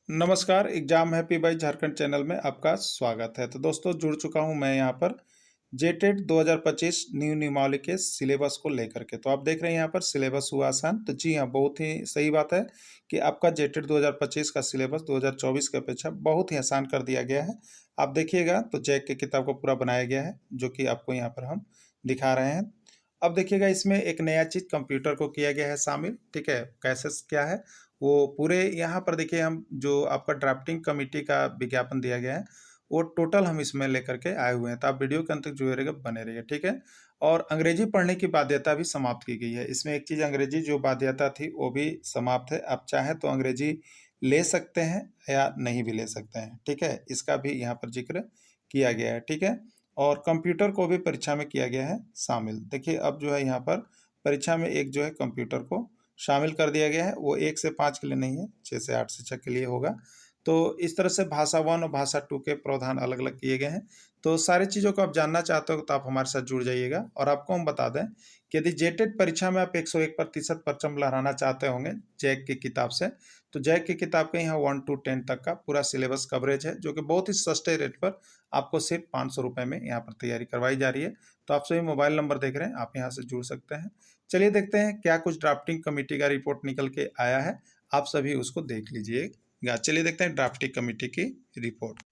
नमस्कार, exam happy by Jharkhand channel में आपका स्वागत है। तो दोस्तों जुड़ चुका हूं मैं यहां पर जेटेट 2025 न्यू नियमावली के सिलेबस को लेकर के। तो आप देख रहे हैं यहां पर सिलेबस हुआ आसान। तो जी हां, बहुत ही सही बात है कि आपका जेटेट 2025 का सिलेबस 2024 की अपेक्षा बहुत ही आसान कर दिया गया है। आप देखिएगा तो जैक की किताब को पूरा बनाया गया है, जो कि आपको यहाँ पर हम दिखा रहे हैं। अब देखिएगा इसमें एक नया चीज़ कंप्यूटर को किया गया है शामिल, ठीक है? कैसे क्या है वो पूरे यहाँ पर देखिए, हम जो आपका ड्राफ्टिंग कमेटी का विज्ञापन दिया गया है, वो टोटल हम इसमें लेकर के आए हुए हैं। तो आप वीडियो के अंत तक जुड़े रहिएगा, बने रहिए, ठीक है? और अंग्रेजी पढ़ने की बाध्यता भी समाप्त की गई है। इसमें एक चीज़ अंग्रेजी जो बाध्यता थी वो भी समाप्त है। आप चाहें तो अंग्रेजी ले सकते हैं या नहीं भी ले सकते हैं, ठीक है? इसका भी यहाँ पर ज़िक्र किया गया है, ठीक है? और कंप्यूटर को भी परीक्षा में किया गया है शामिल। देखिए अब जो है यहाँ पर परीक्षा में एक जो है कंप्यूटर को शामिल कर दिया गया है। वो 1 से 5 के लिए नहीं है, 6 से 8 शिक्षक के लिए होगा। तो इस तरह से भाषा 1 और भाषा 2 के प्रावधान अलग-अलग किए गए हैं। तो सारी चीज़ों को आप जानना चाहते हो तो आप हमारे साथ जुड़ जाइएगा। और आपको हम बता दें कि यदि जेटेट परीक्षा में आप 101% परचम लहराना चाहते होंगे जैक की किताब से, तो जैक की किताब के यहाँ 1 to 10 तक का पूरा सिलेबस कवरेज है, जो कि बहुत ही सस्ते रेट पर आपको सिर्फ ₹500 में यहाँ पर तैयारी करवाई जा रही है। तो आप सभी मोबाइल नंबर देख रहे हैं, आप यहाँ से जुड़ सकते हैं। चलिए देखते हैं क्या कुछ ड्राफ्टिंग कमेटी का रिपोर्ट निकल के आया है। आप सभी उसको देख लीजिएगा। चलिए देखते हैं ड्राफ्टिंग कमेटी की रिपोर्ट।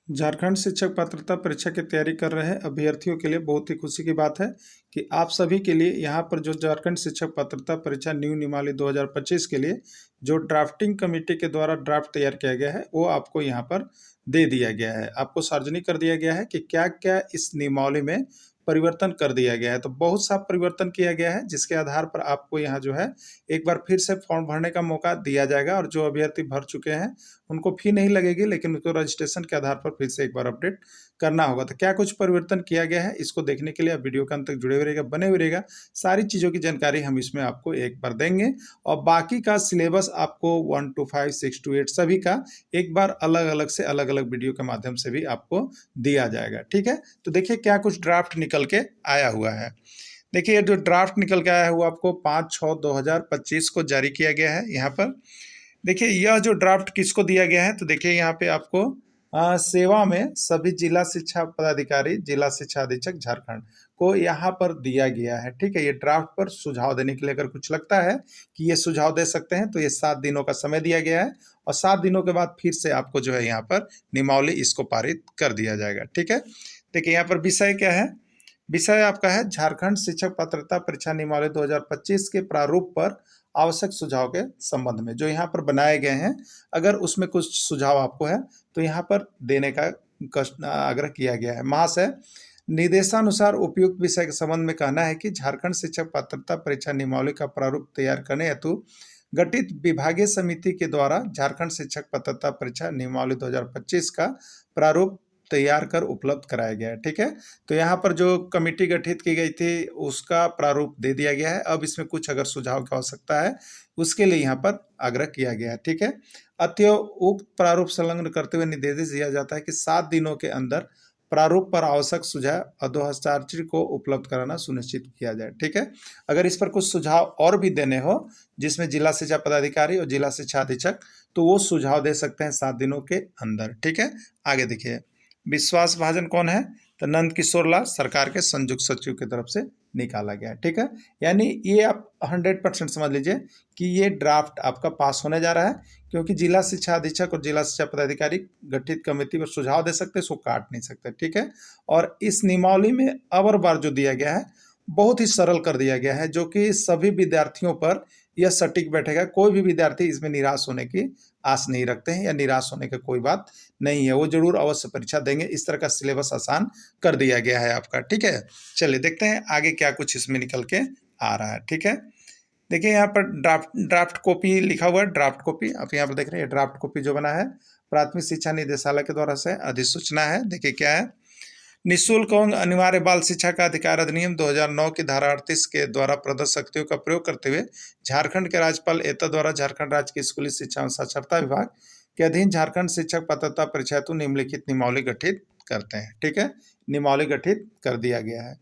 झारखंड शिक्षक पात्रता परीक्षा की तैयारी कर रहे हैं अभ्यर्थियों के लिए बहुत ही खुशी की बात है कि आप सभी के लिए यहाँ पर जो झारखंड शिक्षक पात्रता परीक्षा न्यू नियमावली 2025 के लिए जो ड्राफ्टिंग कमेटी के द्वारा ड्राफ्ट तैयार किया गया है, वो आपको यहाँ पर दे दिया गया है। आपको सार्वजनिक कर दिया गया है कि क्या क्या इस नियमावली में परिवर्तन कर दिया गया है। तो बहुत सा परिवर्तन किया गया है, जिसके आधार पर आपको यहाँ जो है एक बार फिर से फॉर्म भरने का मौका दिया जाएगा। और जो अभ्यर्थी भर चुके हैं उनको फी नहीं लगेगी, लेकिन उनको रजिस्ट्रेशन के आधार पर फिर से एक बार अपडेट करना होगा। तो क्या कुछ परिवर्तन किया गया है, इसको देखने के लिए आप वीडियो के अंत तक जुड़े हुए रहिएगा, बने हुए रहिएगा। सारी चीज़ों की जानकारी हम इसमें आपको एक बार देंगे। और बाकी का सिलेबस आपको 1 to 5, 6 to 8 सभी का एक बार अलग-अलग से अलग-अलग वीडियो के माध्यम से भी आपको दिया जाएगा, ठीक है? तो देखिए क्या कुछ ड्राफ्ट निकल के आया हुआ है। देखिए जो ड्राफ्ट निकल के आया है वो आपको 5/6/2025 को जारी किया गया है। यहाँ पर देखिए यह जो ड्राफ्ट किसको दिया गया है, तो देखिए यहाँ पे आपको सेवा में सभी जिला शिक्षा पदाधिकारी, जिला शिक्षा अधीक्षक झारखंड को यहाँ पर दिया गया है, ठीक है? ये ड्राफ्ट पर सुझाव देने के लिए अगर कुछ लगता है कि ये सुझाव दे सकते हैं, तो ये 7 दिनों का समय दिया गया है। और 7 दिनों के बाद फिर से आपको जो है यहाँ पर नियमावली इसको पारित कर दिया जाएगा, ठीक है? देखिए यहाँ पर विषय क्या है, विषय आपका है झारखंड शिक्षक पात्रता परीक्षा नियमावली 2025 के प्रारूप पर आवश्यक सुझाव के संबंध में जो यहाँ पर बनाए गए हैं। अगर उसमें कुछ सुझाव आपको है तो यहाँ पर देने का आग्रह किया गया है। महाशय, निर्देशानुसार उपयुक्त विषय के संबंध में कहना है कि झारखंड शिक्षक पात्रता परीक्षा नियमावली का प्रारूप तैयार करने हेतु गठित विभागीय समिति के द्वारा झारखंड शिक्षक पात्रता परीक्षा नियमावली 2025 का प्रारूप तैयार कर उपलब्ध कराया गया है, ठीक है? तो यहाँ पर जो कमेटी गठित की गई थी उसका प्रारूप दे दिया गया है। अब इसमें कुछ अगर सुझाव की आवश्यकता है उसके लिए यहाँ पर आग्रह किया गया है, ठीक है? अतएव उक्त प्रारूप संलग्न करते हुए निर्देश दिया जाता है कि 7 दिनों के अंदर प्रारूप पर आवश्यक सुझाव अधोहस्ताक्षर को उपलब्ध कराना सुनिश्चित किया जाए, ठीक है? अगर इस पर कुछ सुझाव और भी देने हो, जिसमें जिला शिक्षा पदाधिकारी और जिला शिक्षा अधीक्षक, तो वो सुझाव दे सकते हैं 7 दिनों के अंदर, ठीक है? आगे देखिए, विश्वास भाजन कौन है, तो नंद किशोर लाल सरकार के संयुक्त सचिव की तरफ से निकाला गया है, ठीक है? यानी ये आप 100% समझ लीजिए कि ये ड्राफ्ट आपका पास होने जा रहा है, क्योंकि जिला शिक्षा अधीक्षक और जिला शिक्षा पदाधिकारी गठित कमेटी पर सुझाव दे सकते हैं, इसको काट नहीं सकते, ठीक है? और इस नियमावली में अवर बार जो दिया गया है बहुत ही सरल कर दिया गया है, जो कि सभी विद्यार्थियों पर यह सटीक बैठेगा। कोई भी विद्यार्थी इसमें निराश होने की आस नहीं रखते हैं या निराश होने की कोई बात नहीं है, वो जरूर अवश्य परीक्षा देंगे। इस तरह का सिलेबस आसान कर दिया गया है आपका, ठीक है? चलिए देखते हैं आगे क्या कुछ इसमें निकल के आ रहा है, ठीक है? देखिए यहाँ पर ड्राफ्ट कॉपी लिखा हुआ है, ड्राफ्ट कॉपी आप यहाँ पर देख रहे हैं। ड्राफ्ट कॉपी जो बना है प्राथमिक शिक्षा निदेशालय के द्वारा से अधिसूचना है। देखिए क्या है, निःशुल्क एवं अनिवार्य बाल शिक्षा का अधिकार अधिनियम 2009 की धारा 38 के द्वारा प्रदत्त शक्तियों का प्रयोग करते हुए झारखंड के राज्यपाल एता द्वारा झारखंड राज्य की स्कूली शिक्षा एवं साक्षरता विभाग के अधीन झारखंड शिक्षक पात्रता परीक्षा हेतु निम्नलिखित नियमावली गठित करते हैं, ठीक है? नियमावली गठित कर दिया गया है।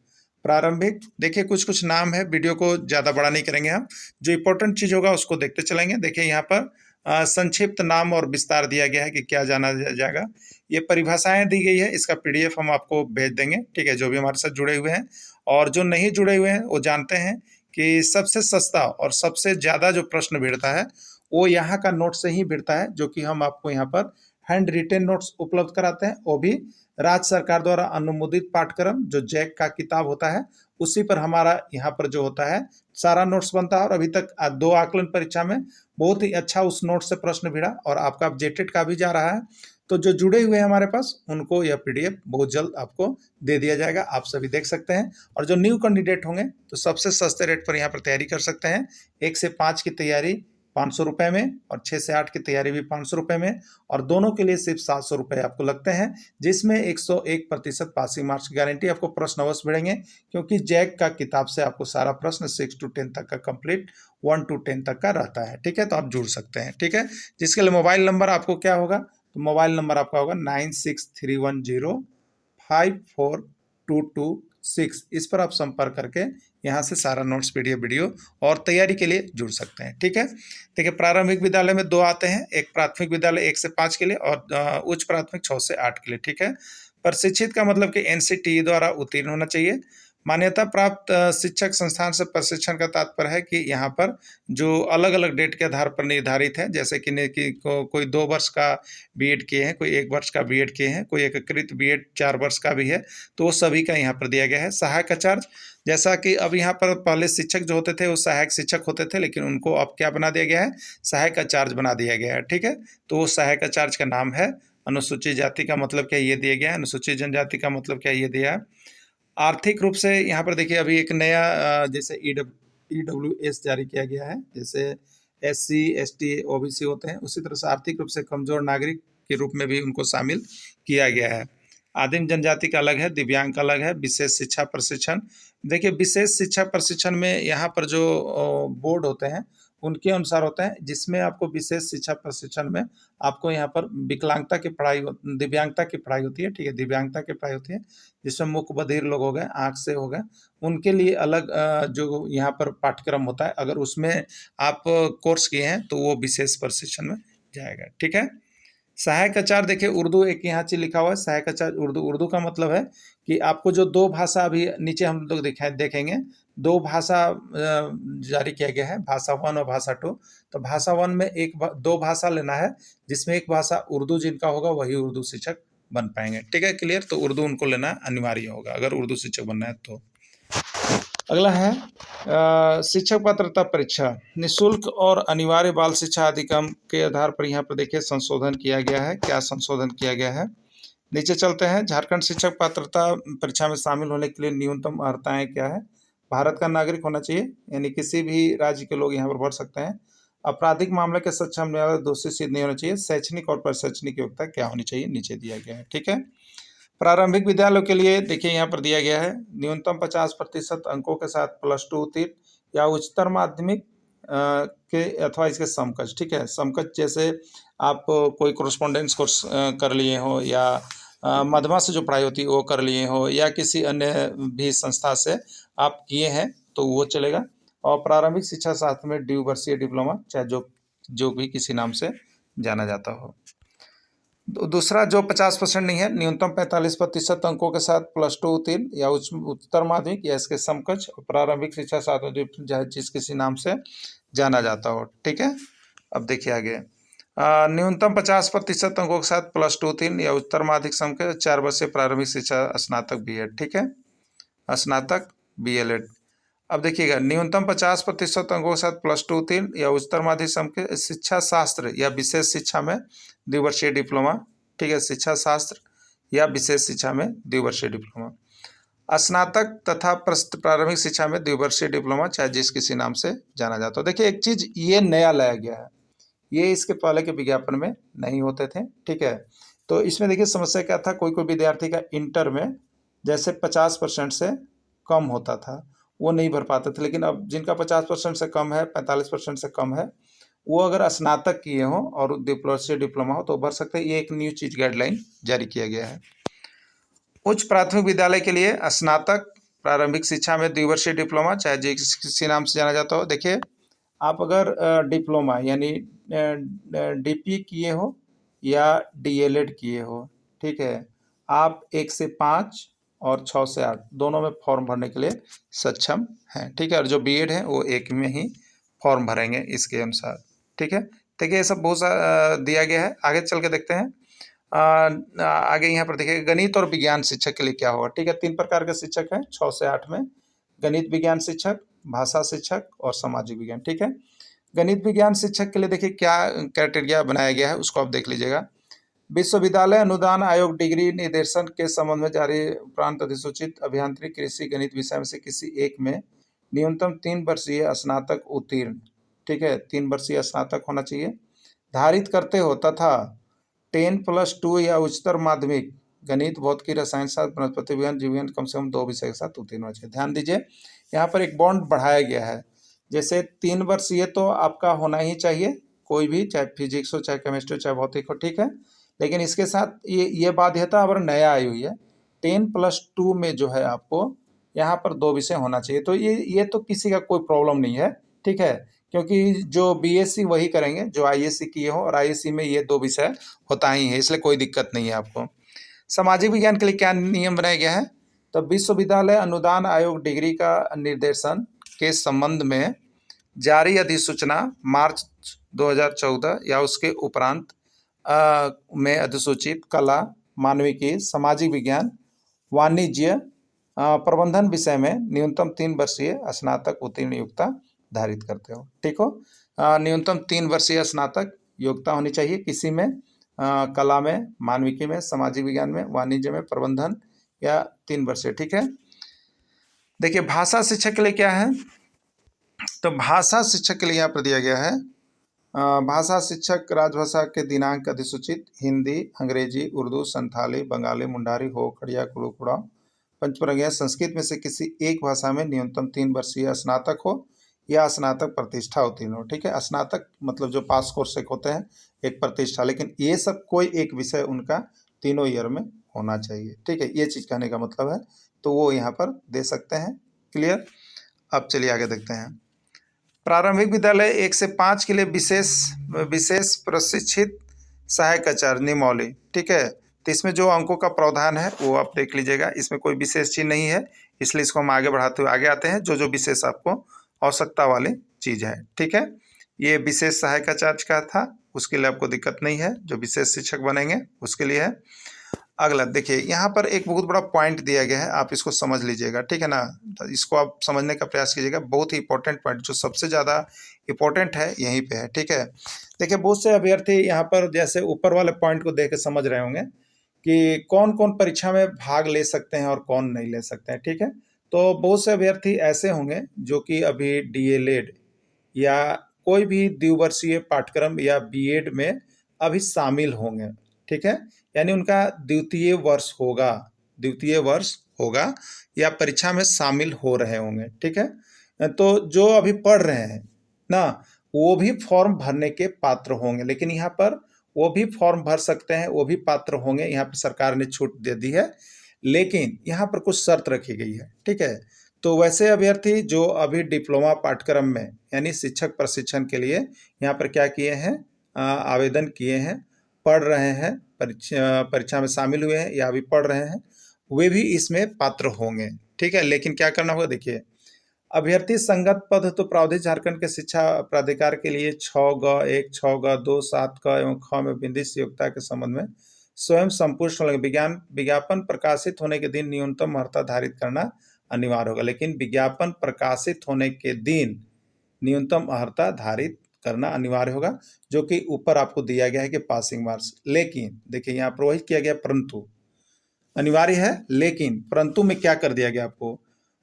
प्रारंभिक देखिए कुछ नाम है, वीडियो को ज़्यादा बड़ा नहीं करेंगे हम, जो इम्पोर्टेंट चीज़ होगा उसको देखते चलेंगे। देखिए यहाँ पर संक्षिप्त नाम और विस्तार दिया गया है कि क्या जाना जाएगा। ये परिभाषाएं दी गई है, इसका पीडीएफ हम आपको भेज देंगे, ठीक है, जो भी हमारे साथ जुड़े हुए हैं। और जो नहीं जुड़े हुए हैं वो जानते हैं कि सबसे सस्ता और सबसे ज़्यादा जो प्रश्न भिड़ता है वो यहाँ का नोट से ही भिड़ता है, जो कि हम आपको यहाँ पर हैंड रिटेन नोट्स उपलब्ध कराते हैं, वो भी राज्य सरकार द्वारा अनुमोदित पाठ्यक्रम जो जैक का किताब होता है उसी पर हमारा यहाँ पर जो होता है सारा नोट्स बनता है। और अभी तक 2 आकलन परीक्षा में बहुत ही अच्छा उस नोट से प्रश्न भिड़ा और आपका अपडेटेड का भी जा रहा है। तो जो जुड़े हुए हैं हमारे पास उनको यह पीडीएफ बहुत जल्द आपको दे दिया जाएगा, आप सभी देख सकते हैं। और जो न्यू कैंडिडेट होंगे तो सबसे सस्ते रेट पर यहाँ पर तैयारी कर सकते हैं। 1 से 5 की तैयारी 500 रुपये में और 6 से 8 की तैयारी भी 500 रुपये में, और दोनों के लिए सिर्फ 700 रुपये आपको लगते हैं, जिसमें 101% पासिंग मार्क्स की गारंटी। आपको प्रश्न अवश्य मिलेंगे क्योंकि जैक का किताब से आपको सारा प्रश्न 6 to 10 तक का कंप्लीट 1 to 10 तक का रहता है, ठीक है। तो आप जुड़ सकते हैं, ठीक है। जिसके लिए मोबाइल नंबर आपको क्या होगा, तो मोबाइल नंबर आपका होगा 9631054226। इस पर आप संपर्क करके यहाँ से सारा नोट्स पीडीएफ वीडियो और तैयारी के लिए जुड़ सकते हैं, ठीक है। देखिए प्रारंभिक विद्यालय में 2 आते हैं, एक प्राथमिक विद्यालय 1 से 5 के लिए और उच्च प्राथमिक 6 से 8 के लिए, ठीक है। प्रशिक्षित का मतलब कि एनसीटीई द्वारा उत्तीर्ण होना चाहिए। मान्यता प्राप्त शिक्षक संस्थान से प्रशिक्षण का तात्पर्य है कि यहाँ पर जो अलग अलग डेट के आधार पर निर्धारित है, जैसे कि कोई 2 वर्ष का बीएड किए हैं, कोई 1 वर्ष का बीएड किए हैं, कोई एकीकृत बीएड 4 वर्ष का भी है, तो वो सभी का यहाँ पर दिया गया है। सहायक आचार्य, जैसा कि अब यहाँ पर पहले शिक्षक जो होते थे वो सहायक शिक्षक होते थे, लेकिन उनको अब क्या बना दिया गया है, सहायक आचार्य बना दिया गया है, ठीक है। तो वो सहायक आचार्य का नाम है। अनुसूचित जाति का मतलब क्या, ये दिया गया है। अनुसूचित जनजाति का मतलब क्या, ये दिया है। आर्थिक रूप से यहाँ पर देखिए अभी एक नया जैसे EWS जारी किया गया है, जैसे SC ST OBC होते हैं, उसी तरह से आर्थिक रूप से कमजोर नागरिक के रूप में भी उनको शामिल किया गया है। आदिम जनजाति का अलग है, दिव्यांग का अलग है। विशेष शिक्षा प्रशिक्षण, देखिए विशेष शिक्षा प्रशिक्षण में यहाँ पर जो बोर्ड होते हैं उनके अनुसार होता है, जिसमें आपको विशेष शिक्षा प्रशिक्षण में आपको यहाँ पर विकलांगता की पढ़ाई, दिव्यांगता की पढ़ाई होती है, ठीक है, दिव्यांगता की पढ़ाई होती है, जिसमें मुख बधिर लोग हो गए, आँख से हो गए, उनके लिए अलग जो यहाँ पर पाठ्यक्रम होता है, अगर उसमें आप कोर्स किए हैं तो वो विशेष प्रशिक्षण में जाएगा, ठीक है। सहायक आचार्य, देखिए उर्दू एक यहाँ चीज लिखा हुआ है, सहायक आचार्य उर्दू का मतलब है कि आपको जो 2 भाषा अभी नीचे हम लोग देखेंगे 2 भाषा जारी किया गया है, भाषा 1 और भाषा 2। तो भाषा 1 में 2 भाषा लेना है, जिसमें एक भाषा उर्दू जिनका होगा वही उर्दू शिक्षक बन पाएंगे, ठीक है, क्लियर। तो उर्दू उनको लेना अनिवार्य होगा अगर उर्दू शिक्षक बनना है तो। अगला है शिक्षक पात्रता परीक्षा, निःशुल्क और अनिवार्य बाल शिक्षा अधिगम के आधार पर यहाँ पर देखिए संशोधन किया गया है। क्या संशोधन किया गया है, नीचे चलते हैं। झारखंड शिक्षक पात्रता परीक्षा में शामिल होने के लिए न्यूनतम अर्हताएं क्या है, भारत का नागरिक होना चाहिए, यानी किसी भी राज्य के लोग यहाँ पर भर सकते हैं। आपराधिक मामले के सक्षम न्यायालय दोषी सिद्ध नहीं होना चाहिए। शैक्षणिक और प्रशैक्षणिक योग्यता क्या होनी चाहिए, नीचे दिया गया है, ठीक है। प्रारंभिक विद्यालयों के लिए देखिए यहाँ पर दिया गया है, न्यूनतम 50% अंकों के साथ +2 उत्तीर्ण या उच्चतर माध्यमिक के अथवा इसके समकक्ष, ठीक है। समकक्ष जैसे आप कोई कोरेस्पोंडेंस कोर्स कर लिए हो या मध्यमा से जो पढ़ाई होती है वो कर लिए हो या किसी अन्य भी संस्था से आप किए हैं तो वो चलेगा। और प्रारंभिक शिक्षा शास्त्र में द्विवर्षीय डिप्लोमा, चाहे जो भी किसी नाम से जाना जाता हो। दूसरा जो 50% नहीं है, न्यूनतम 45% अंकों के साथ +2 उत्तीर्ण या उच्चतर माध्यमिक या इसके समकक्ष प्रारंभिक शिक्षा शास्त्र चाहे जिस किसी नाम से जाना जाता हो, ठीक है। अब देखिए आगे, न्यूनतम 50% अंकों के साथ +2 उत्तीर्ण या उच्चतर माध्यमिक समकक्ष 4 वर्षीय प्रारंभिक शिक्षा स्नातक BEd, ठीक है, स्नातक BLEd। अब देखिएगा, न्यूनतम 50% अंकों के साथ +2 उत्तीर्ण या उच्चतर माध्यमिक समकक्ष शिक्षा शास्त्र या विशेष शिक्षा में द्विवर्षीय डिप्लोमा, ठीक है, शिक्षा शास्त्र या विशेष शिक्षा में द्विवर्षीय डिप्लोमा। स्नातक तथा प्रारंभिक शिक्षा में द्विवर्षीय डिप्लोमा, चाहे जिस किसी नाम से जाना जाता हो। देखिए एक चीज ये नया लाया गया है, ये इसके पहले के विज्ञापन में नहीं होते थे, ठीक है। तो इसमें देखिए समस्या क्या था, कोई विद्यार्थी का इंटर में जैसे 50% से कम होता था वो नहीं भर पाते थे, लेकिन अब जिनका 50% से कम है, 45% से कम है, वो अगर स्नातक किए हों और द्विवर्षीय डिप्लोमा हो तो भर सकते हैं। ये एक न्यू चीज गाइडलाइन जारी किया गया है। उच्च प्राथमिक विद्यालय के लिए स्नातक प्रारंभिक शिक्षा में द्विवर्षीय डिप्लोमा, चाहे किसी नाम से जाना जाता हो। देखिए, आप अगर डिप्लोमा यानी डीपी किए हो या डीएलएड किए हो, ठीक है, आप 1 से 5 और 6 से 8 दोनों में फॉर्म भरने के लिए सक्षम हैं, ठीक है। और जो बीएड है वो एक में ही फॉर्म भरेंगे इसके अनुसार, ठीक है। देखिए, ये सब बहुत सा दिया गया है। आगे चल के देखते हैं। आगे यहाँ पर देखिए, गणित और विज्ञान शिक्षक के लिए क्या होगा, ठीक है। 3 प्रकार के शिक्षक हैं 6 से 8 में: गणित विज्ञान शिक्षक, भाषा शिक्षक और सामाजिक विज्ञान, ठीक है। गणित विज्ञान शिक्षक के लिए देखिए क्या क्राइटेरिया बनाया गया है, उसको आप देख लीजिएगा। विश्वविद्यालय अनुदान आयोग डिग्री निर्देशन के संबंध में जारी उपरांत अधिसूचित अभियांत्रिकी कृषि गणित विषय में से किसी एक में न्यूनतम 3 वर्षीय स्नातक उत्तीर्ण, ठीक है, 3 वर्षीय स्नातक होना चाहिए, धारित करते हो तथा 10+2 या उच्चतर माध्यमिक गणित, भौतिकी, रसायन शास्त्र, वनस्पति विज्ञान, जीव विज्ञान कम से कम 2 विषय के साथ उत्तीर्ण होना चाहिए। ध्यान दीजिए, यहाँ पर एक बॉन्ड बढ़ाया गया है। जैसे 3 वर्षीय तो आपका होना ही चाहिए, कोई भी, चाहे फिजिक्स हो, चाहे केमिस्ट्री हो, चाहे भौतिक हो, ठीक है। लेकिन इसके साथ ये बाध्यता अब नया आई हुई है, 10+2 में जो है आपको यहाँ पर 2 विषय होना चाहिए। तो ये तो किसी का कोई प्रॉब्लम नहीं है, ठीक है, क्योंकि जो बीएससी वही करेंगे जो आईएससी किए हो, और आईएससी में ये 2 विषय होता ही है, इसलिए कोई दिक्कत नहीं है आपको। सामाजिक विज्ञान के लिए क्या नियम बनाया गया है, तो विश्वविद्यालय अनुदान आयोग डिग्री का निर्देशन के संबंध में जारी अधिसूचना मार्च 2014 या उसके उपरांत में अधिसूचित कला, मानविकी, सामाजिक विज्ञान, वाणिज्य, प्रबंधन विषय में न्यूनतम 3 वर्षीय स्नातक उत्तीर्ण योग्यता धारित करते हो, ठीक हो। न्यूनतम 3 वर्षीय स्नातक योग्यता होनी चाहिए किसी में, कला में, मानविकी में, सामाजिक विज्ञान में, वाणिज्य में, प्रबंधन, या 3 वर्षीय, ठीक है। देखिए, भाषा शिक्षक के लिए क्या है, तो भाषा शिक्षक के लिए यहाँ पर दिया गया है, भाषा शिक्षक राजभाषा के दिनांक अधिसूचित हिंदी, अंग्रेजी, उर्दू, संथाली, बंगाली, मुंडारी, हो, खड़िया, कुड़ुकुड़ा, पंचपरंगिया, संस्कृत में से किसी एक भाषा में न्यूनतम 3 वर्षीय स्नातक हो या स्नातक प्रतिष्ठा उत्तीर्ण हो, ठीक है। स्नातक मतलब जो पास कोर्स एक होते हैं, एक प्रतिष्ठा, लेकिन ये सब कोई एक विषय उनका तीनों ईयर में होना चाहिए, ठीक है। ये चीज़ कहने का मतलब है, तो वो यहाँ पर दे सकते हैं। क्लियर। अब चलिए आगे देखते हैं। प्रारंभिक विद्यालय 1 से 5 के लिए विशेष प्रशिक्षित सहायक आचार्य निमौली, ठीक है। तो इसमें जो अंकों का प्रावधान है वो आप देख लीजिएगा, इसमें कोई विशेष चीज़ नहीं है, इसलिए इसको हम आगे बढ़ाते हुए आगे आते हैं। जो विशेष आपको आवश्यकता वाली चीज़ है, ठीक है। ये विशेष सहायक आचार्य का था, उसके लिए आपको दिक्कत नहीं है, जो विशेष शिक्षक बनेंगे उसके लिए है। अगला देखिए, यहाँ पर एक बहुत बड़ा पॉइंट दिया गया है, आप इसको समझ लीजिएगा, ठीक है ना। तो इसको आप समझने का प्रयास कीजिएगा, बहुत ही इंपॉर्टेंट पॉइंट, जो सबसे ज़्यादा इंपॉर्टेंट है यहीं पे है, ठीक है। देखिए, बहुत से अभ्यर्थी यहाँ पर जैसे ऊपर वाले पॉइंट को देख के समझ रहे होंगे कि कौन कौन परीक्षा में भाग ले सकते हैं और कौन नहीं ले सकते हैं, ठीक है। तो बहुत से अभ्यर्थी ऐसे होंगे जो कि अभी डीएलएड या कोई भी द्विवर्षीय पाठ्यक्रम या बीएड में अभी शामिल होंगे, ठीक है, यानी उनका द्वितीय वर्ष होगा या परीक्षा में शामिल हो रहे होंगे, ठीक है। तो जो अभी पढ़ रहे हैं ना, वो भी फॉर्म भरने के पात्र होंगे, लेकिन यहाँ पर वो भी फॉर्म भर सकते हैं, वो भी पात्र होंगे, यहाँ पर सरकार ने छूट दे दी है, लेकिन यहाँ पर कुछ शर्त रखी गई है, ठीक है। तो वैसे अभ्यर्थी जो अभी डिप्लोमा पाठ्यक्रम में यानी शिक्षक प्रशिक्षण के लिए यहाँ पर क्या किए हैं, आवेदन किए हैं, पढ़ रहे हैं, परीक्षा में शामिल हुए हैं या अभी पढ़ रहे हैं, वे भी इसमें पात्र होंगे, ठीक है। लेकिन क्या करना होगा, देखिए, अभ्यर्थी संगत पद तो प्रावधान झारखंड के शिक्षा प्राधिकार के लिए 6ग1, 6ग2, 7क एवं ख में विनिर्दिष्ट योग्यता के संबंध में स्वयं संपुष्ट विज्ञापन प्रकाशित होने के दिन न्यूनतम अर्हता धारित करना अनिवार्य होगा। लेकिन विज्ञापन प्रकाशित होने के दिन न्यूनतम अर्हता धारित करना अनिवार्य होगा, जो कि ऊपर आपको दिया गया है कि पासिंग मार्क्स। लेकिन देखिए, यहाँ पर वही किया गया, परंतु अनिवार्य है, लेकिन परंतु में क्या कर दिया गया आपको,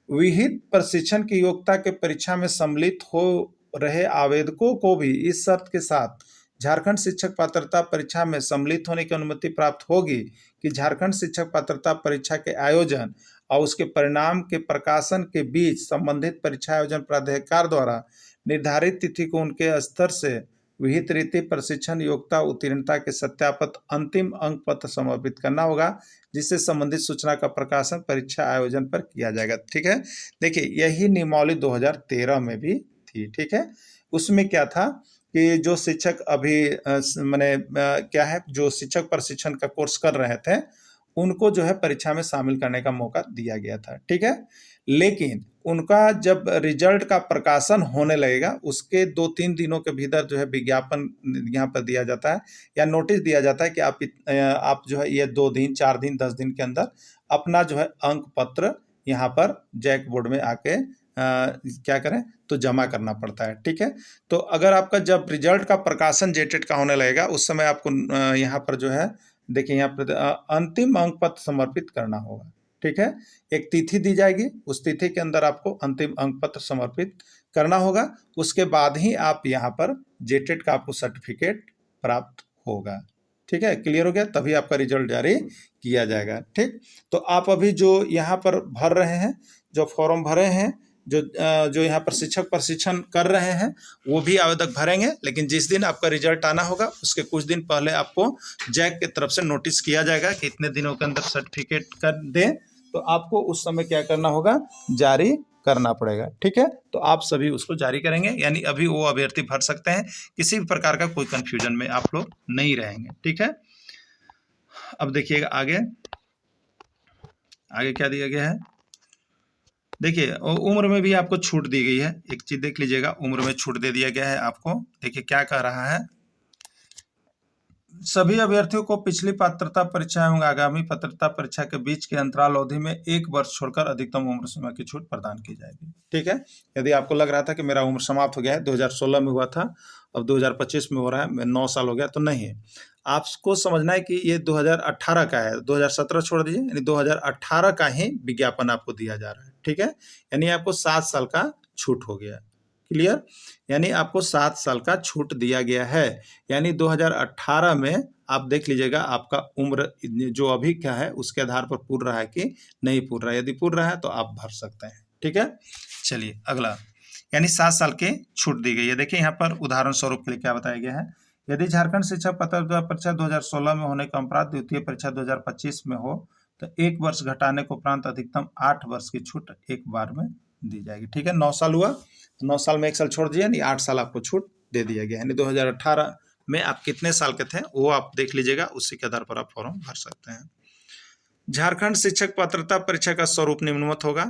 विहित प्रशिक्षण की योग्यता के परीक्षा में सम्मिलित हो रहे आवेदकों को भी इस शर्त के साथ झारखंड शिक्षक पात्रता परीक्षा में सम्मिलित होने की अनुमति प्राप्त होगी कि झारखंड शिक्षक पात्रता परीक्षा के आयोजन और उसके परिणाम के प्रकाशन के बीच संबंधित परीक्षा आयोजन प्राधिकार द्वारा निर्धारित तिथि को उनके स्तर से विहित रीति प्रशिक्षण योग्यता उत्तीर्णता के सत्यापित अंतिम अंक पत्र समर्पित करना होगा, जिससे संबंधित सूचना का प्रकाशन परीक्षा आयोजन पर किया जाएगा। ठीक है, देखिए यही नियमावली 2013 में भी थी। ठीक है, उसमें क्या था कि जो शिक्षक अभी क्या है, जो शिक्षक प्रशिक्षण का कोर्स कर रहे थे उनको जो है परीक्षा में शामिल करने का मौका दिया गया था। ठीक है, लेकिन उनका जब रिजल्ट का प्रकाशन होने लगेगा उसके 2-3 दिनों के भीतर जो है विज्ञापन यहाँ पर दिया जाता है या नोटिस दिया जाता है कि आप जो है ये 2 दिन 4 दिन 10 दिन के अंदर अपना जो है अंक पत्र यहाँ पर जैक बोर्ड में आके क्या करें तो जमा करना पड़ता है। ठीक है, तो अगर आपका जब रिजल्ट का प्रकाशन जेटेट का होने लगेगा उस समय आपको यहाँ पर जो है देखिए यहाँ पर अंतिम अंक पत्र समर्पित करना होगा। ठीक है, एक तिथि दी जाएगी, उस तिथि के अंदर आपको अंतिम अंक पत्र समर्पित करना होगा, उसके बाद ही आप यहाँ पर जेटेट का आपको सर्टिफिकेट प्राप्त होगा। ठीक है, क्लियर हो गया, तभी आपका रिजल्ट जारी किया जाएगा। ठीक, तो आप अभी जो यहाँ पर भर रहे हैं, जो फॉर्म भरे हैं, जो यहाँ पर शिक्षक प्रशिक्षण कर रहे हैं वो भी आवेदक भरेंगे, लेकिन जिस दिन आपका रिजल्ट आना होगा उसके कुछ दिन पहले आपको जैक की तरफ से नोटिस किया जाएगा कि इतने दिनों के अंदर सर्टिफिकेट कर दें, तो आपको उस समय क्या करना होगा, जारी करना पड़ेगा। ठीक है, तो आप सभी उसको जारी करेंगे, यानी अभी वो अभ्यर्थी भर सकते हैं, किसी भी प्रकार का कोई कंफ्यूजन में आप लोग नहीं रहेंगे। ठीक है, अब देखिएगा आगे क्या दिया गया है। देखिए उम्र में भी आपको छूट दी गई है, एक चीज देख लीजिएगा, उम्र में छूट दे दिया गया है आपको। देखिए क्या कह रहा है, सभी अभ्यर्थियों को पिछली पात्रता परीक्षा एवं आगामी पात्रता परीक्षा के बीच के अंतराल अवधि में 1 वर्ष छोड़कर अधिकतम उम्र सीमा की छूट प्रदान की जाएगी। ठीक है, यदि आपको लग रहा था कि मेरा उम्र समाप्त हो गया है, 2016 में हुआ था, अब 2025 में हो रहा है, 9 साल हो गया, तो नहीं है, आपको समझना है कि ये 2018 का है, 2017 छोड़ दीजिए, यानी 2018 का ही विज्ञापन आपको दिया जा रहा है। ठीक है, यानी आपको 7 साल का छूट हो गया। क्लियर, यानी आपको 7 साल का छूट दिया गया है, यानी 2018 में आप देख लीजिएगा आपका उम्र जो अभी क्या है उसके आधार पर पूर रहा है कि नहीं पूर रहा है, यदि पूर रहा है तो आप भर सकते हैं। ठीक है, चलिए अगला, यानी 7 साल की छूट दी गई है। देखिए यहाँ पर उदाहरण स्वरूप के लिए क्या बताया गया है, यदि झारखंड शिक्षक पात्रता परीक्षा 2016 में होने के उपरांत द्वितीय परीक्षा 2025 में हो तो 1 वर्ष घटाने के उपरांत अधिकतम 8 वर्ष की छूट एक बार में दी जाएगी। ठीक है, 9 साल हुआ, 9 साल में 1 साल छोड़ दिया, यानी 8 साल आपको छूट दे दिया गया, यानी 2018 में आप कितने साल के थे वो आप देख लीजिएगा, उसी के आधार पर आप फॉर्म भर सकते हैं। झारखंड शिक्षक पात्रता परीक्षा का स्वरूप निम्नवत होगा।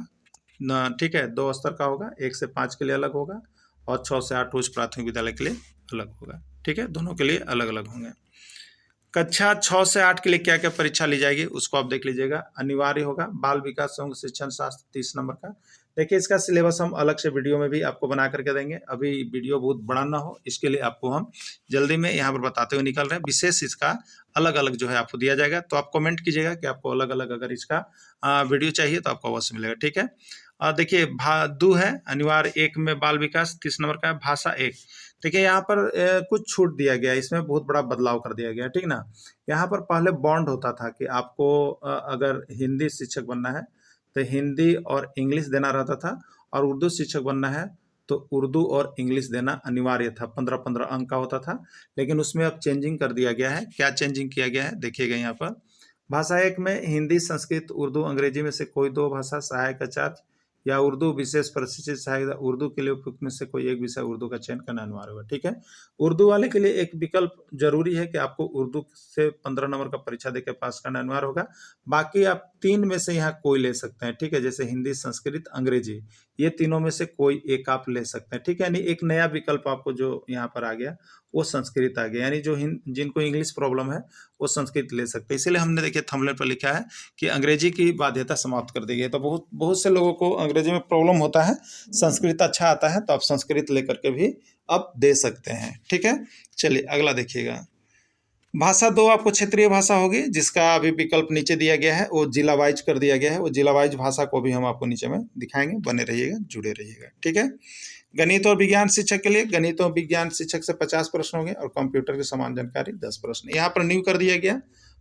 ठीक है, 2 स्तर का होगा, 1 से 5 के लिए अलग होगा और 6 से 8 उच्च प्राथमिक विद्यालय के लिए अलग होगा। ठीक है, दोनों के लिए अलग अलग होंगे। कक्षा 6 से 8 के लिए क्या क्या परीक्षा ली जाएगी उसको आप देख लीजिएगा। अनिवार्य होगा बाल विकास एवं शिक्षण शास्त्र 30 नंबर का। देखिए इसका सिलेबस हम अलग से वीडियो में भी आपको बना करके देंगे, अभी वीडियो बहुत बड़ा ना हो इसके लिए आपको हम जल्दी में यहाँ पर बताते हुए निकल रहे हैं। विशेष इसका अलग अलग जो है आपको दिया जाएगा, तो आप कमेंट कीजिएगा कि आपको अलग अलग अगर इसका वीडियो चाहिए तो आपको अवश्य मिलेगा। ठीक है, देखिए दो है अनिवार्य 1 में बाल विकास 30 नंबर का है। भाषा 1, देखिए यहाँ पर कुछ छूट दिया गया है, इसमें बहुत बड़ा बदलाव कर दिया गया है। ठीक ना, यहाँ पर पहले बॉन्ड होता था कि आपको अगर हिंदी शिक्षक बनना है तो हिंदी और इंग्लिश देना रहता था, और उर्दू शिक्षक बनना है तो उर्दू और इंग्लिश देना अनिवार्य था, 15-15 अंक का होता था। लेकिन उसमें अब चेंजिंग कर दिया गया है। क्या चेंजिंग किया गया है देखिएगा यहाँ पर, भाषा 1 में हिंदी संस्कृत उर्दू अंग्रेजी में से कोई 2 भाषा सहायक आचार्य या उर्दू विशेष प्रशिक्षित सहायक उर्दू के लिए उपयुक्त में से कोई एक विषय उर्दू का चयन करना अनिवार्य होगा। ठीक है, उर्दू वाले के लिए एक विकल्प जरूरी है कि आपको उर्दू से 15 नंबर का परीक्षा देकर पास करना अनिवार्य होगा। बाकी आप 3 में से यहाँ कोई ले सकते हैं। ठीक है, जैसे हिंदी संस्कृत अंग्रेजी, ये तीनों में से कोई एक आप ले सकते हैं। ठीक है, यानी एक नया विकल्प आपको जो यहाँ पर आ गया वो संस्कृत आ गया, यानी जो जिनको इंग्लिश प्रॉब्लम है वो संस्कृत ले सकते हैं। इसीलिए हमने देखिए थंबनेल पर लिखा है कि अंग्रेजी की बाध्यता समाप्त कर दी गई है। तो बहुत से लोगों को अंग्रेजी में प्रॉब्लम होता है, संस्कृत अच्छा आता है तो आप संस्कृत लेकर के भी आप दे सकते हैं। ठीक है, चलिए अगला देखिएगा। भाषा 2 आपको क्षेत्रीय भाषा होगी, जिसका अभी विकल्प नीचे दिया गया है, वो जिला वाइज कर दिया गया है। वो जिला वाइज भाषा को भी हम आपको नीचे में दिखाएंगे, बने रहिएगा, जुड़े रहिएगा। ठीक है, गणित और विज्ञान शिक्षक के लिए गणित और विज्ञान शिक्षक से 50 प्रश्न होंगे और कंप्यूटर की समान जानकारी 10 प्रश्न। यहाँ पर न्यू कर दिया गया,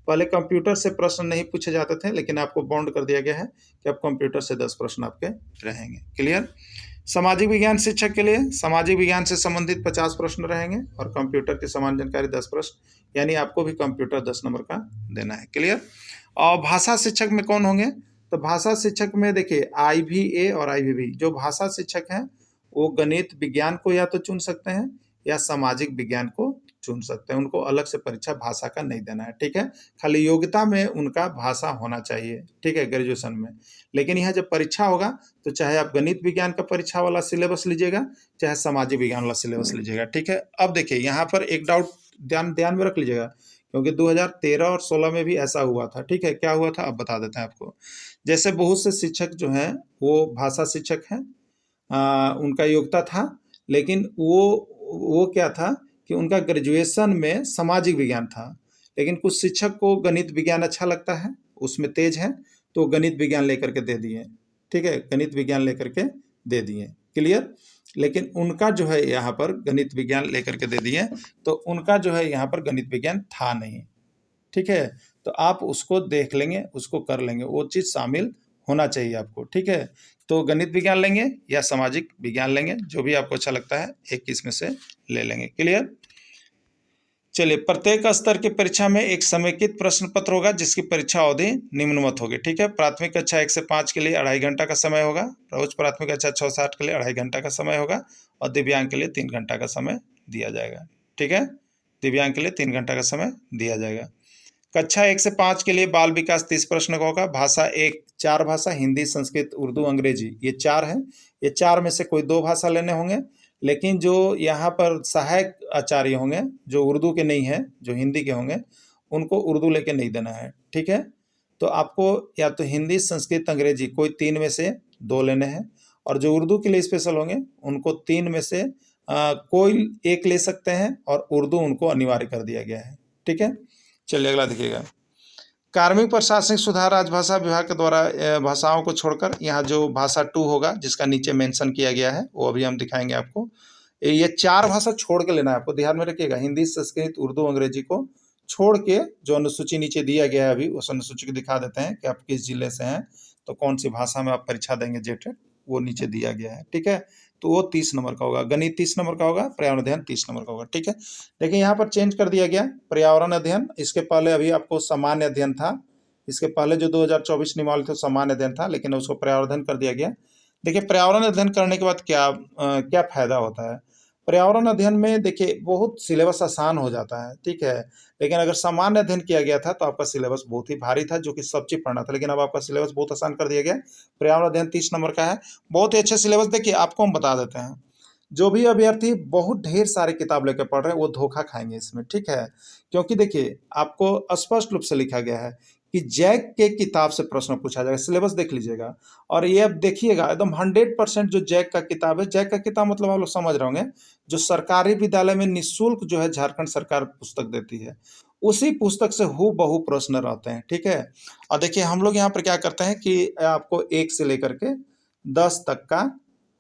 पहले कंप्यूटर से प्रश्न नहीं पूछे जाते थे, लेकिन आपको बॉन्ड कर दिया गया है कि अब कंप्यूटर से 10 प्रश्न आपके रहेंगे। क्लियर, सामाजिक विज्ञान शिक्षक के लिए सामाजिक विज्ञान से संबंधित 50 प्रश्न रहेंगे और कंप्यूटर की समान जानकारी 10 प्रश्न, यानी आपको भी कंप्यूटर 10 नंबर का देना है। क्लियर। और भाषा शिक्षक में कौन होंगे, तो भाषा शिक्षक में देखिए IVA और IVB। जो भाषा शिक्षक हैं वो गणित विज्ञान को या तो चुन सकते हैं या सामाजिक विज्ञान को चुन सकते हैं, उनको अलग से परीक्षा भाषा का नहीं देना है। ठीक है, खाली योग्यता में उनका भाषा होना चाहिए। ठीक है, ग्रेजुएशन में। लेकिन यहाँ जब परीक्षा होगा तो चाहे आप गणित विज्ञान का परीक्षा वाला सिलेबस लीजिएगा, चाहे सामाजिक विज्ञान वाला सिलेबस लीजिएगा। ठीक है। अब देखिए यहाँ पर एक डाउट ध्यान में रख लीजिएगा, क्योंकि 2013 और 16 में भी ऐसा हुआ था। ठीक है, क्या हुआ था अब बता देते हैं आपको। जैसे बहुत से शिक्षक जो हैं वो भाषा शिक्षक हैं, उनका योग्यता था, लेकिन वो क्या था कि उनका ग्रेजुएशन में सामाजिक विज्ञान था, लेकिन कुछ शिक्षक को गणित विज्ञान अच्छा लगता है, उसमें तेज है, तो गणित विज्ञान लेकर के दे दिए। ठीक है, गणित विज्ञान लेकर के दे दिए। क्लियर। लेकिन उनका जो है यहाँ पर गणित विज्ञान लेकर के दे दिए, तो उनका जो है यहाँ पर गणित विज्ञान था नहीं। ठीक है, तो आप उसको देख लेंगे, उसको कर लेंगे, वो चीज़ शामिल होना चाहिए आपको। ठीक है, तो गणित विज्ञान लेंगे या सामाजिक विज्ञान लेंगे, जो भी आपको अच्छा लगता है एक इसमें से ले लेंगे। क्लियर। चलिए, प्रत्येक स्तर की परीक्षा में एक समेकित प्रश्न पत्र होगा जिसकी परीक्षा अवधि निम्नवत होगी। ठीक है, प्राथमिक कक्षा 1 से 5 के लिए 2.5 घंटा का समय होगा, उच्च प्राथमिक कक्षा 6 से 8 के लिए 2.5 घंटा का समय होगा और दिव्यांग के लिए 3 घंटा का समय दिया जाएगा। ठीक है, दिव्यांग के लिए 3 घंटा का समय दिया जाएगा। कक्षा 1 से 5 के लिए बाल विकास 30 प्रश्न का होगा। भाषा 1 4 भाषा, हिंदी, संस्कृत, उर्दू, अंग्रेजी, ये 4 हैं। ये 4 में से कोई 2 भाषा लेने होंगे, लेकिन जो यहाँ पर सहायक आचार्य होंगे जो उर्दू के नहीं हैं, जो हिंदी के होंगे, उनको उर्दू लेके नहीं देना है। ठीक है, तो आपको या तो हिंदी, संस्कृत, अंग्रेजी कोई 3 में से 2 लेने हैं, और जो उर्दू के लिए स्पेशल होंगे उनको 3 में से कोई एक ले सकते हैं, और उर्दू उनको अनिवार्य कर दिया गया है। ठीक है, चलिए अगला देखिएगा। कार्मिक प्रशासनिक सुधार राजभाषा विभाग के द्वारा भाषाओं को छोड़कर यहाँ जो भाषा 2 होगा जिसका नीचे मेंशन किया गया है वो अभी हम दिखाएंगे आपको। ये 4 भाषा छोड़ के लेना है आपको, ध्यान में रखिएगा। हिंदी, संस्कृत, उर्दू, अंग्रेजी को छोड़ के जो अनुसूची नीचे दिया गया है, अभी उस अनुसूची को दिखा देते हैं कि आप किस जिले से हैं, तो कौन सी भाषा में आप परीक्षा देंगे जेटेट, वो नीचे दिया गया है। ठीक है, तो वो 30 नंबर का होगा, गणित 30 नंबर का होगा, पर्यावरण अध्ययन 30 नंबर का होगा। ठीक है, देखिए यहाँ पर चेंज कर दिया गया पर्यावरण अध्ययन। इसके पहले अभी आपको सामान्य अध्ययन था, इसके पहले जो 2024 नियमावली थे सामान्य अध्ययन था, लेकिन उसको पर्यावरण अध्ययन कर दिया गया। देखिए पर्यावरण अध्ययन करने के बाद क्या फायदा होता है। पर्यावरण अध्ययन में देखिए बहुत सिलेबस आसान हो जाता है। ठीक है, लेकिन अगर सामान्य अध्ययन किया गया था तो आपका सिलेबस बहुत ही भारी था, जो कि सब चीज पढ़ना था, लेकिन अब आपका सिलेबस बहुत आसान कर दिया गया। पर्यावरण अध्ययन 30 नंबर का है, बहुत ही अच्छा सिलेबस। देखिए आपको हम बता देते हैं, जो भी अभ्यर्थी बहुत ढेर सारी किताब लेकर पढ़ रहे हैं वो धोखा खाएंगे इसमें। ठीक है, क्योंकि देखिए आपको स्पष्ट रूप से लिखा गया है कि जैक के किताब से प्रश्न पूछा जाएगा। सिलेबस देख लीजिएगा, और ये अब देखिएगा एकदम 100% जो जैक का किताब है, जैक का किताब मतलब आप लोग समझ रहे होंगे, जो सरकारी विद्यालय में निःशुल्क जो है झारखंड सरकार पुस्तक देती है, उसी पुस्तक से हूबहू प्रश्न रहते हैं। ठीक है, और देखिए हम लोग यहाँ पर क्या करते हैं कि आपको 1 से लेकर के 10 तक का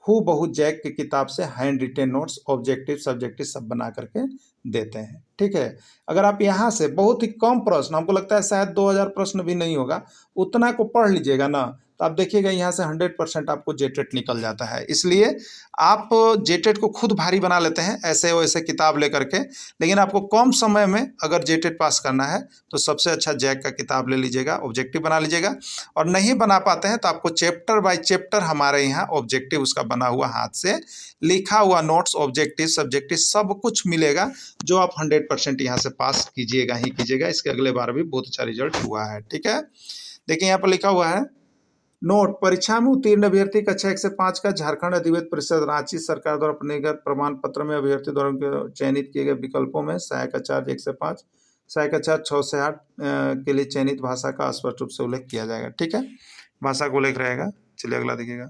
हूबहू जैक की किताब से hand retain notes, objective, subjective सब बना करके देते हैं। ठीक है, अगर आप यहाँ से बहुत ही कम प्रश्न, हमको लगता है शायद 2000 प्रश्न भी नहीं होगा, उतना को पढ़ लीजिएगा ना, तो आप देखिएगा यहाँ से 100% आपको जेटेट निकल जाता है। इसलिए आप जेटेट को खुद भारी बना लेते हैं ऐसे वैसे किताब लेकर के, लेकिन आपको कम समय में अगर जेटेट पास करना है तो सबसे अच्छा जैक का किताब ले लीजिएगा, ऑब्जेक्टिव बना लीजिएगा। और नहीं बना पाते हैं तो आपको चैप्टर बाय चैप्टर हमारे यहाँ ऑब्जेक्टिव उसका बना हुआ, हाथ से लिखा हुआ नोट्स, ऑब्जेक्टिव, सब्जेक्टिव सब कुछ मिलेगा, जो आप 100% यहाँ से पास कीजिएगा ही कीजिएगा। इसके अगले बार भी बहुत अच्छा रिजल्ट हुआ है। ठीक है, देखिए यहाँ पर लिखा हुआ है, नोट, परीक्षा में उत्तीर्ण अभ्यर्थी कक्षा 1 से 5 का झारखंड अधिविद्य परिषद रांची सरकार द्वारा निर्गत प्रमाण पत्र में अभ्यर्थी द्वारा चयनित किए गए विकल्पों में सहायक आचार्य 1 से 5, सहायक आचार्य 6 से 8 के लिए चयनित भाषा का स्पष्ट रूप से उल्लेख किया जाएगा। ठीक है, भाषा का उल्लेख रहेगा। चलिए अगला देखिएगा,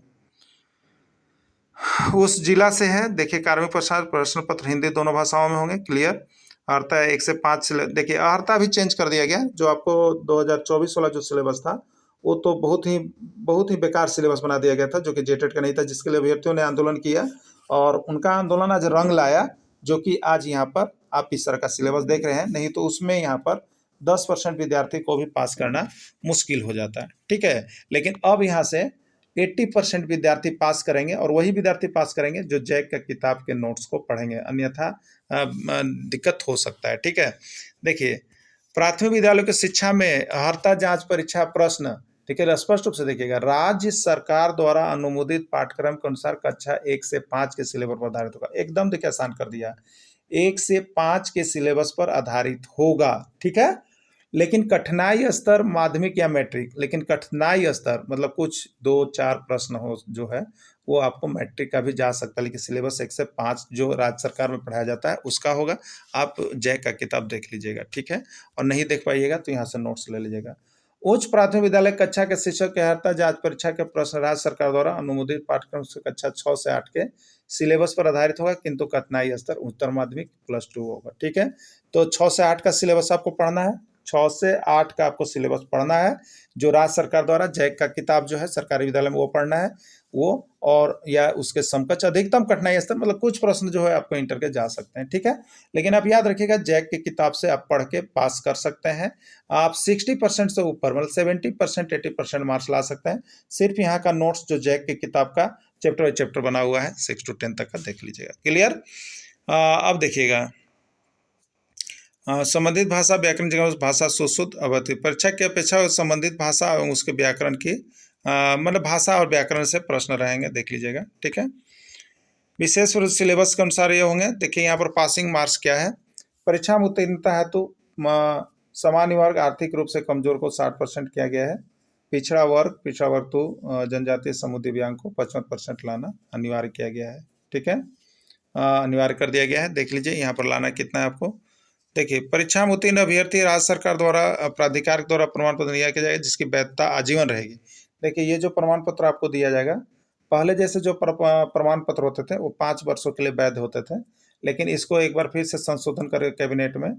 उस जिला से है। देखिए कार्मिक प्रश्न पत्र हिंदी दोनों भाषाओं में होंगे। क्लियर। अर्हता 1 से 5 से देखिए अर्हता भी चेंज कर दिया गया, जो आपको 2024 वाला जो सिलेबस था वो तो बहुत ही बेकार सिलेबस बना दिया गया था, जो कि जेटेट का नहीं था, जिसके लिए अभ्यर्थियों ने आंदोलन किया, और उनका आंदोलन आज रंग लाया, जो कि आज यहाँ पर आप इस तरह का सिलेबस देख रहे हैं। नहीं तो उसमें यहाँ पर 10% विद्यार्थी को भी पास करना मुश्किल हो जाता है। ठीक है, लेकिन अब यहाँ से 80% विद्यार्थी पास करेंगे और वही विद्यार्थी पास करेंगे जो जैक का किताब के नोट्स को पढ़ेंगे, अन्यथा दिक्कत हो सकता है। ठीक है, देखिए प्राथमिक विद्यालयों की शिक्षा में अर्हता जांच परीक्षा प्रश्न, ठीक है, स्पष्ट रूप से देखिएगा, राज्य सरकार द्वारा अनुमोदित पाठ्यक्रम के अनुसार कक्षा 1 से 5 के सिलेबस पर आधारित होगा। एकदम देखिए आसान कर दिया, 1 से 5 के सिलेबस पर आधारित होगा। ठीक है, लेकिन कठिनाई स्तर माध्यमिक या मैट्रिक, लेकिन कठिनाई स्तर मतलब कुछ 2-4 प्रश्न हो जो है वो आपको मैट्रिक का भी जा सकता है, लेकिन सिलेबस 1 से 5 जो राज्य सरकार में पढ़ाया जाता है उसका होगा। आप जैक का किताब देख लीजिएगा। ठीक है, और नहीं देख पाइएगा तो यहाँ से नोट्स ले लीजिएगा। उच्च प्राथमिक विद्यालय कक्षा के शिक्षक की अर्हता जांच परीक्षा के प्रश्न राज्य सरकार द्वारा अनुमोदित पाठ्यक्रम से कक्षा 6 से 8 के सिलेबस पर आधारित होगा, किंतु कठिनाई स्तर उच्चतर माध्यमिक +2 होगा। ठीक है, तो 6 से 8 का सिलेबस आपको पढ़ना है, 6 से 8 का आपको सिलेबस पढ़ना है, जो राज्य सरकार द्वारा जैक का किताब जो है सरकारी विद्यालय में वो पढ़ना है वो, और या उसके समकक्ष अधिकतम कठिनाई स्तर मतलब कुछ प्रश्न जो है आपको इंटर के जा सकते हैं। ठीक है, लेकिन आप याद रखिएगा जैक की किताब से आप पढ़ के पास कर सकते हैं। आप 60% से ऊपर मतलब 70% 80% मार्क्स ला सकते हैं। सिर्फ यहाँ का नोट्स जो जैक की किताब का चैप्टर बाई चैप्टर बना हुआ है 6 to 10 तक का देख लीजिएगा। क्लियर? अब देखिएगा संबंधित भाषा व्याकरण जगह भाषा सुश्रुत अवधि परीक्षा की अपेक्षा संबंधित भाषा एवं उसके व्याकरण की मतलब भाषा और व्याकरण से प्रश्न रहेंगे, देख लीजिएगा। ठीक है, विशेष सिलेबस के अनुसार ये होंगे। देखिए यहाँ पर पासिंग मार्क्स क्या है, परीक्षा में उत्तीर्णता है तो सामान्य वर्ग आर्थिक रूप से कमजोर को 60% किया गया है, पिछड़ा वर्ग तो जनजातीय समूह दिव्यांग को 55% लाना अनिवार्य किया गया है। ठीक है, अनिवार्य कर दिया गया है। देख लीजिए यहाँ पर लाना कितना है आपको। देखिए परीक्षा में उत्तीर्ण अभ्यर्थी राज्य सरकार द्वारा प्राधिकार द्वारा प्रमाण पत्र दिया जाएगा जिसकी वैधता आजीवन रहेगी। देखिए ये जो प्रमाण पत्र आपको दिया जाएगा, पहले जैसे जो प्रमाण पत्र होते थे वो 5 वर्षों के लिए वैध होते थे, लेकिन इसको एक बार फिर से संशोधन कर कैबिनेट में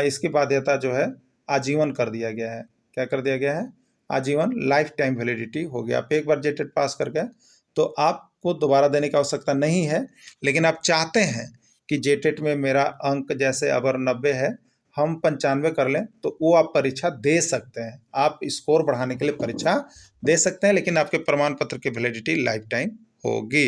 इसकी बाध्यता जो है आजीवन कर दिया गया है। क्या कर दिया गया है? आजीवन, लाइफ टाइम वैलिडिटी हो गया। आप एक बार जेटेट पास कर गए तो आपको दोबारा देने की आवश्यकता नहीं है, लेकिन आप चाहते हैं कि जेटेट में मेरा अंक जैसे अगर 90 है हम 95 कर लें तो वो आप परीक्षा दे सकते हैं, आप स्कोर बढ़ाने के लिए परीक्षा दे सकते हैं, लेकिन आपके प्रमाण पत्र की वैलिडिटी लाइफ टाइम होगी।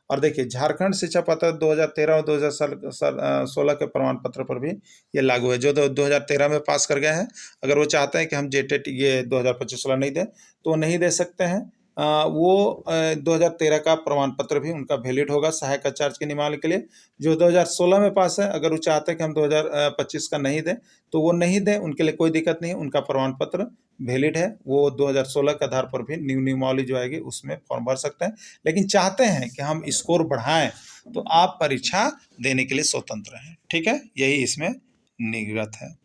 और देखिए झारखंड शिक्षा पत्र 2013 और 2016 के प्रमाण पत्र पर भी ये लागू है। जो 2013 में पास कर गए हैं अगर वो चाहते हैं कि हम जेटेट ये 2025-16 नहीं दें तो वो नहीं दे सकते हैं। वो 2013 का प्रमाण पत्र भी उनका वैलिड होगा सहायक आचार्य के नियमावली के लिए। जो 2016 में पास है अगर वो चाहते हैं कि हम 2025 का नहीं दें तो वो नहीं दें, उनके लिए कोई दिक्कत नहीं है, उनका प्रमाण पत्र वैलिड है। वो 2016 के आधार पर भी न्यू नियमावली जो आएगी उसमें फॉर्म भर सकते हैं, लेकिन चाहते हैं कि हम स्कोर बढ़ाएं तो आप परीक्षा देने के लिए स्वतंत्र हैं। ठीक है, यही इसमें निगत है।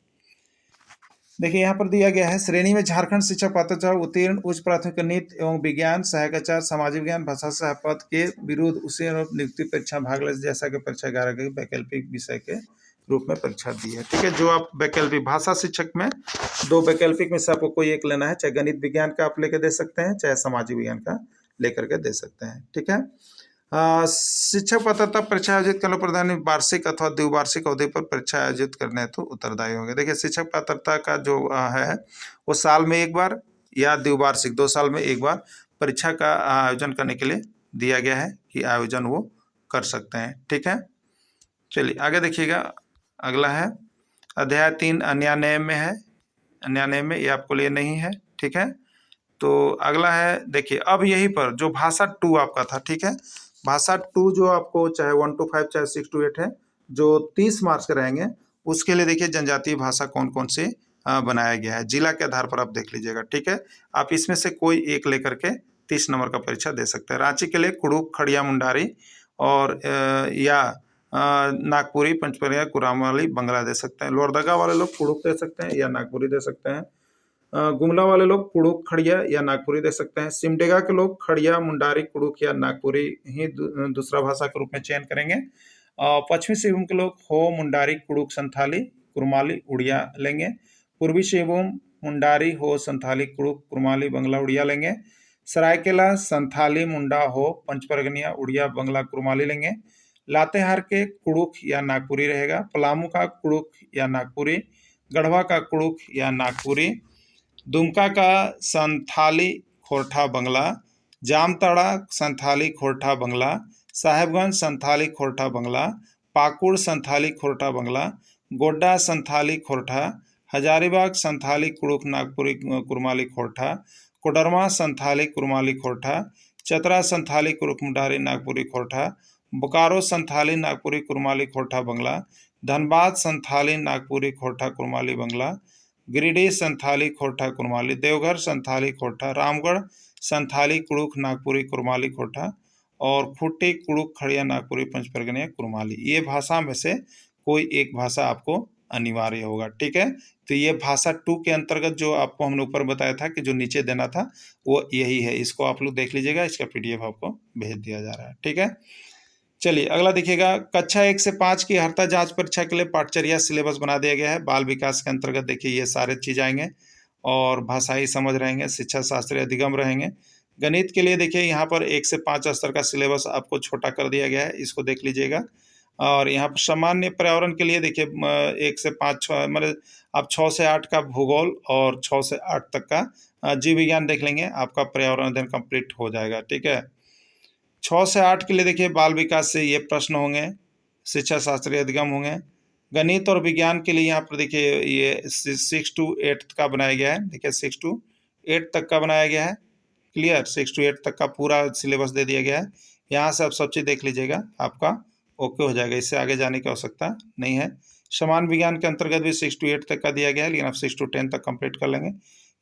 देखिए यहाँ पर दिया गया है श्रेणी में झारखंड शिक्षक पात्रता उत्तीर्ण उच्च प्राथमिक नीति एवं विज्ञान सहायक आचार्य सामाजिक विज्ञान भाषा सहायक पद के विरुद्ध उसी नियुक्ति परीक्षा भाग ले जैसा कि परीक्षा 11 के वैकल्पिक विषय के रूप में परीक्षा दी है। ठीक है, जो आप वैकल्पिक भाषा शिक्षक में 2 वैकल्पिक में से आपको कोई एक लेना है, चाहे गणित विज्ञान का आप लेकर दे सकते हैं चाहे सामाजिक विज्ञान का लेकर के दे सकते हैं। ठीक है, शिक्षक पात्रता परीक्षा आयोजित करने प्रधान वार्षिक अथवा द्विवार्षिक अवधि पर परीक्षा आयोजित करने तो उत्तरदायी होंगे। देखिए शिक्षक पात्रता का जो है वो साल में एक बार या द्विवार्षिक 2 साल में एक बार परीक्षा का आयोजन करने के लिए दिया गया है कि आयोजन वो कर सकते हैं। ठीक है, चलिए आगे देखिएगा। अगला है अध्याय 3 अन्यान्याय में है, अन्यान्याय में ये आपको लिए नहीं है। ठीक है, तो अगला है देखिए अब यहीं पर जो भाषा 2 आपका था। ठीक है, भाषा 2 जो आपको चाहे 1 to 5 चाहे 6 to 8 है जो 30 मार्क्स के रहेंगे, उसके लिए देखिए जनजातीय भाषा कौन कौन से बनाया गया है जिला के आधार पर आप देख लीजिएगा। ठीक है, आप इसमें से कोई एक लेकर के 30 नंबर का परीक्षा दे सकते हैं। रांची के लिए कुड़ुक खड़िया मुंडारी और या नागपुरी पंचपरिया कुरामाली बंगला दे सकते हैं। लोहरदगा वाले लोग कुड़ुक दे सकते हैं या नागपुरी दे सकते हैं। गुमला वाले लोग कुड़ुक खड़िया या नागपुरी दे सकते हैं। सिमडेगा के लोग खड़िया मुंडारी कुड़ुक या नागपुरी ही दूसरा भाषा के रूप में चयन करेंगे। पश्चिमी सिंहभूम के लोग हो मुंडारी कुड़ुक संथाली कुरमाली उड़िया लेंगे। पूर्वी सिंहभूम मुंडारी हो संथाली कुड़ुक कुरमाली बंगला उड़िया लेंगे। सरायकेला संथाली मुंडा हो पंचपरगनिया उड़िया बंगला कुरमाली लेंगे। लातेहार के कुड़ुक या नागपुरी रहेगा। पलामू का कुड़ुक या नागपुरी। गढ़वा का कुड़ुक या नागपुरी। दुमका का संथाली खोरठा बंगला। जामताड़ा संथाली खोरठा बंगला, साहेबगंज संथाली खोरठा बंगला, पाकुड़ संथाली खोरठा बंगला, गोड्डा संथाली खोरठा, हजारीबाग संथाली कुड़ुक नागपुरी कुरमाली खोरठा, कोडरमा संथाली कुरमाली खोरठा, चतरा संथाली कुरुक मुंडारी नागपुरी खोरठा, बोकारो संथाली नागपुरी कुरमाली खोरठा बंगला, धनबाद संथाली नागपुरी खोरठा कुरमाली बंगला, गिरिडीह संथाली खोरठा कुरमाली, देवघर संथाली खोरठा, रामगढ़ संथाली कुड़ुक नागपुरी कुरमाली खोरठा और खुट्टी कुड़ुक खड़िया नागपुरी पंचपरगनिया कुरमाली। ये भाषा में से कोई एक भाषा आपको अनिवार्य होगा। ठीक है, तो ये भाषा 2 के अंतर्गत जो आपको हमने ऊपर बताया था कि जो नीचे देना था वो यही है। इसको आप लोग देख लीजिएगा, इसका PDF आपको भेज दिया जा रहा है। ठीक है, चलिए अगला देखिएगा। कक्षा 1 से 5 की हर्ता जांच परीक्षा के लिए पाठचर्या सिलेबस बना दिया गया है। बाल विकास के अंतर्गत देखिए ये सारे चीज आएंगे और भाषाई समझ रहेंगे, शिक्षा शास्त्री अधिगम रहेंगे। गणित के लिए देखिए यहाँ पर 1 से 5 स्तर का सिलेबस आपको छोटा कर दिया गया है, इसको देख लीजिएगा। और यहाँ पर सामान्य पर्यावरण के लिए देखिए 1 से 5 मतलब आप 6 से 8 का भूगोल और 6 से 8 तक का जीव विज्ञान देख लेंगे, आपका पर्यावरण अध्ययन कंप्लीट हो जाएगा। ठीक है, 6 से 8 के लिए देखिए बाल विकास से ये प्रश्न होंगे, शिक्षा शास्त्री अधिगम होंगे। गणित और विज्ञान के लिए यहाँ पर देखिए ये 6 to 8 का बनाया गया है। देखिए 6 to 8 तक का बनाया गया है। क्लियर, 6 to 8 तक का पूरा सिलेबस दे दिया गया है। यहाँ से आप सब चीज़ देख लीजिएगा, आपका ओके हो जाएगा, इससे आगे जाने की आवश्यकता नहीं है। समान विज्ञान के अंतर्गत भी 6 to 8 तक का दिया गया है, लेकिन आप 6 to 10 तक कंप्लीट कर लेंगे।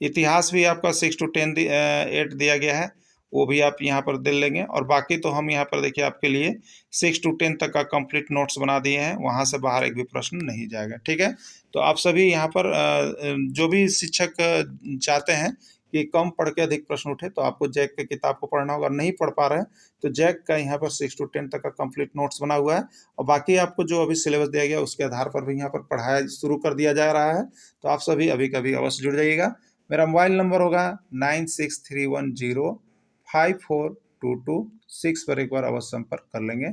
इतिहास भी आपका 6 to 8 दिया गया है, वो भी आप यहाँ पर दे लेंगे। और बाकी तो हम यहाँ पर देखिए आपके लिए 6 to 10 तक का कंप्लीट नोट्स बना दिए हैं, वहाँ से बाहर एक भी प्रश्न नहीं जाएगा। ठीक है, तो आप सभी यहाँ पर जो भी शिक्षक चाहते हैं कि कम पढ़ के अधिक प्रश्न उठे, तो आपको जैक की किताब को पढ़ना होगा। नहीं पढ़ पा रहे हैं तो जैक का यहाँ पर 6 to 10 तक का कंप्लीट नोट्स बना हुआ है, और बाकी आपको जो अभी सिलेबस दिया गया उसके आधार पर भी यहाँ पर पढ़ाई शुरू कर दिया जा रहा है। तो आप सभी अभी कभी अवश्य जुड़ जाइएगा। मेरा मोबाइल नंबर होगा 9631054226 पर एक बार अवश्य संपर्क कर लेंगे।